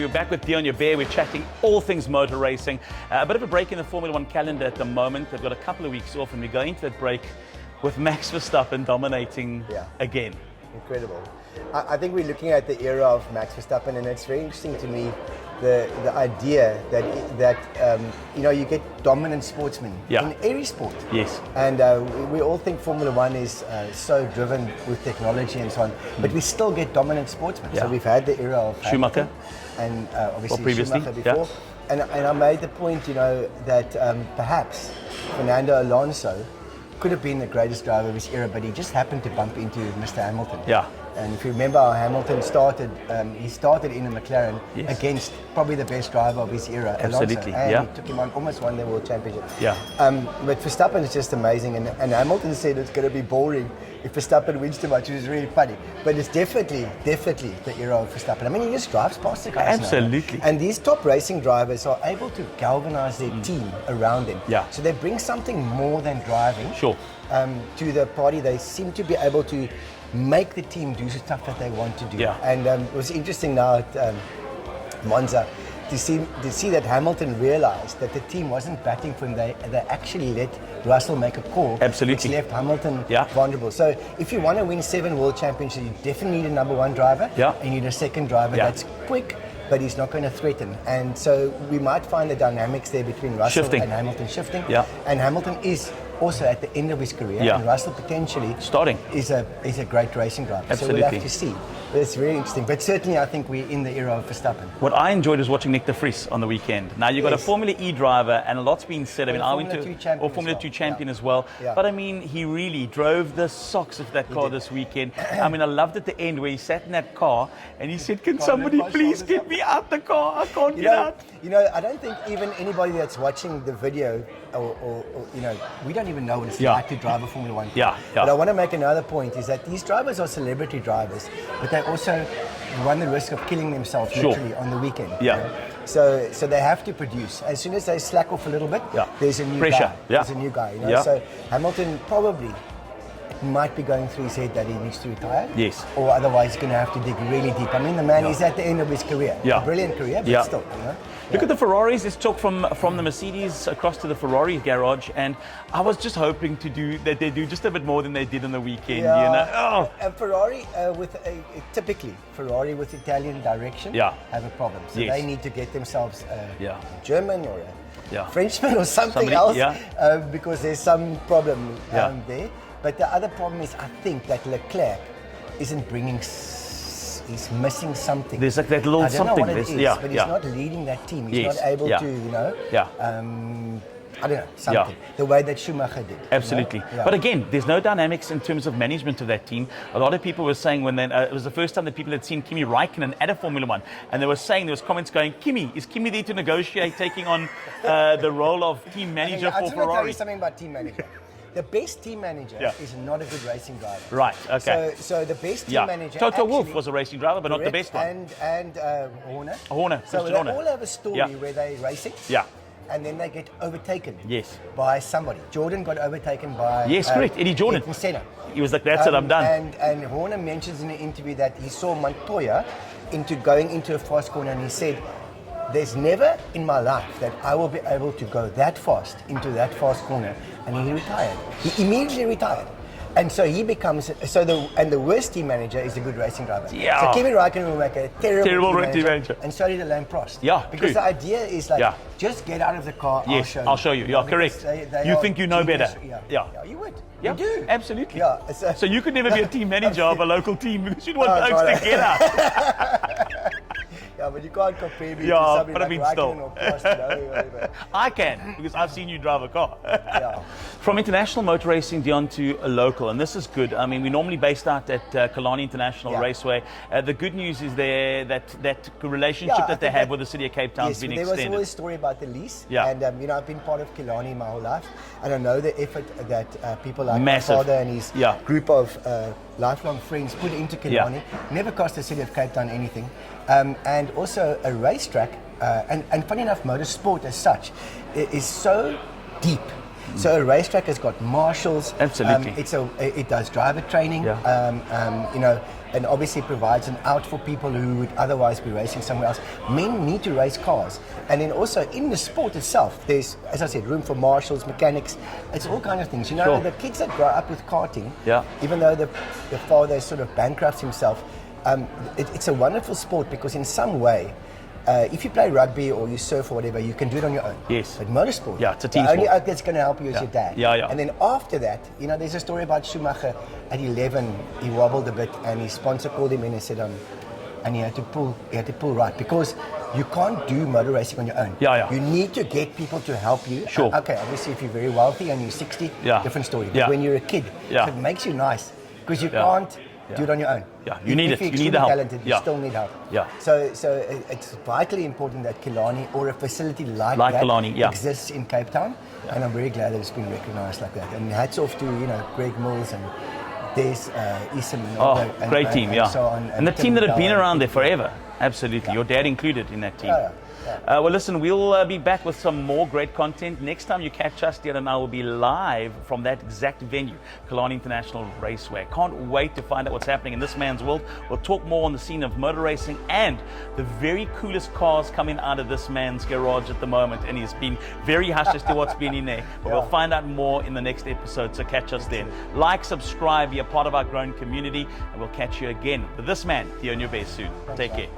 We're back with Deon Joubert. We're chatting all things motor racing. A bit of a break in the Formula One calendar at the moment. They've got a couple of weeks off, and we go into that break with Max Verstappen dominating again. Incredible. I think we're looking at the era of Max Verstappen, and it's very interesting to me the idea that you get dominant sportsmen in every sport. Yes. And we all think Formula One is so driven with technology and so on, but we still get dominant sportsmen. So we've had the era of Schumacher, and obviously previously, Schumacher before. And I made the point, that perhaps Fernando Alonso could have been the greatest driver of his era, but he just happened to bump into Mr. Hamilton. Yeah. And if you remember how Hamilton started, he started in a McLaren against probably the best driver of his era, Absolutely. Alonso. And he took him on, almost won the World Championship. Yeah. But Verstappen is just amazing, and Hamilton said it's going to be boring if Verstappen wins too much, which is really funny. But it's definitely the era of Verstappen. I mean, he just drives past the guys Absolutely. now. And these top racing drivers are able to galvanize their team around them. Yeah. So they bring something more than driving to the party. They seem to be able to make the team do stuff that they want to do. Yeah. And it was interesting now at Monza to see that Hamilton realized that the team wasn't batting for him. They actually let Russell make a call, Absolutely. which left Hamilton vulnerable. So if you want to win 7 world championships, you definitely need a number 1 driver, and you need a second driver that's quick, but he's not going to threaten. And so we might find the dynamics there between Russell and Hamilton shifting. Yeah. And Hamilton is also at the end of his career, and Russell potentially starting is a great racing driver. Absolutely. So we'll have to see. But it's really interesting. But certainly I think we're in the era of Verstappen. What I enjoyed was watching Nick de Vries on the weekend. Now you've got a Formula E driver, and a lot's been said. I mean, I went to Formula 2 champion as well. But I mean, he really drove the socks of that car this weekend. I mean, I loved at the end where he sat in that car and he said, "Can somebody please get me out the car? I can't get out." I don't think even anybody that's watching the video, or we don't even know what it's like to drive a Formula One car. But I want to make another point, is that these drivers are celebrity drivers, but they also run the risk of killing themselves literally on the weekend. So they have to produce. As soon as they slack off a little bit, there's a new guy. There's a new guy. So Hamilton probably might be going through his head that he needs to retire. Yes. Or otherwise he's going to have to dig really deep. I mean, the man is at the end of his career. A brilliant career, but still, Look at the Ferraris. Let's talk from the Mercedes across to the Ferrari garage, and I was just hoping they do just a bit more than they did on the weekend. Ferrari typically Ferrari with Italian direction have a problem. So they need to get themselves a German or a Frenchman or something else because there's some problem there. But the other problem is, I think that Leclerc isn't bringing. He's missing something. There's like that little something. I don't know what it is, but he's not leading that team. He's not able to, I don't know, something. The way that Schumacher did. Absolutely. But again, there's no dynamics in terms of management of that team. A lot of people were saying it was the first time that people had seen Kimi Räikkönen at a Formula One, and they were saying, there was comments going, is Kimi there to negotiate taking on the role of team manager for Ferrari? I just want to tell you something about team manager. The best team manager is not a good racing driver. Right, okay. So the best team manager Toto Wolff was a racing driver, but not the best one. And Horner. Horner. So they all have a story where they're racing. And then they get overtaken by somebody. Jordan got overtaken by correct. Eddie Jordan. Ayrton Senna. He was like, that's it, I'm done. And Horner mentions in an interview that he saw Montoya going into a fast corner, and he said, "There's never in my life that I will be able to go that fast into that fast corner." And he retired. He immediately retired. And so he becomes, the worst team manager is a good racing driver. So Kimi Räikkönen will make a terrible team manager. And so did Alain Prost. Because the idea is like, just get out of the car, I'll show you. Correct. You think you know better. You would. You do. Absolutely. So you could never be a team manager of a local team because you'd want folks to get out. But you can't compare me to somebody like Räikkönen or Prost. I can, because I've seen you drive a car. From international motor racing, Deon, to a local, and this is good. I mean, we're normally based out at Kalani International Raceway. The good news is that relationship that they have with the city of Cape Town has been extended. There was always a story about the lease. And I've been part of Kalani my whole life, and I know the effort that people like my father and his group of lifelong friends put into Kalani. Never cost the city of Cape Town anything. And also a racetrack, and funny enough, motorsport as such is so deep. So a racetrack has got marshals. Absolutely. It does driver training. and obviously provides an out for people who would otherwise be racing somewhere else. Men need to race cars. And then also in the sport itself, there's, as I said, room for marshals, mechanics, it's all kinds of things. You know, the kids that grow up with karting, even though the father sort of bankrupts himself, it's a wonderful sport because in some way, if you play rugby or you surf or whatever, you can do it on your own. Yes. But motorsport, it's a team the only sport. oak that's going to help you is your dad. And then after that, you know, there's a story about Schumacher at 11, he wobbled a bit and his sponsor called him in and said, and he had to pull right because you can't do motor racing on your own. You need to get people to help you. Okay, obviously if you're very wealthy and you're 60, different story. But when you're a kid, it makes you nice because you can't do it on your own. You need it. You need the help. Talented, you still need help. So it's vitally important that Killarney or a facility like that Killarney, exists in Cape Town, and I'm very glad that it's been recognised like that. And hats off to Greg Mills and Des Isom and great team, and so on, and the team that have been around there forever. Absolutely, your dad included in that team. Well, listen, we'll be back with some more great content. Next time you catch us, Deon and I will be live from that exact venue, Killarney International Raceway. Can't wait to find out what's happening in this man's world. We'll talk more on the scene of motor racing and the very coolest cars coming out of this man's garage at the moment. And he's been very hush as to what's been in there. But we'll find out more in the next episode, so catch us then. Like, subscribe, be a part of our growing community, and we'll catch you again with this man, Deon Joubert, soon. Take care.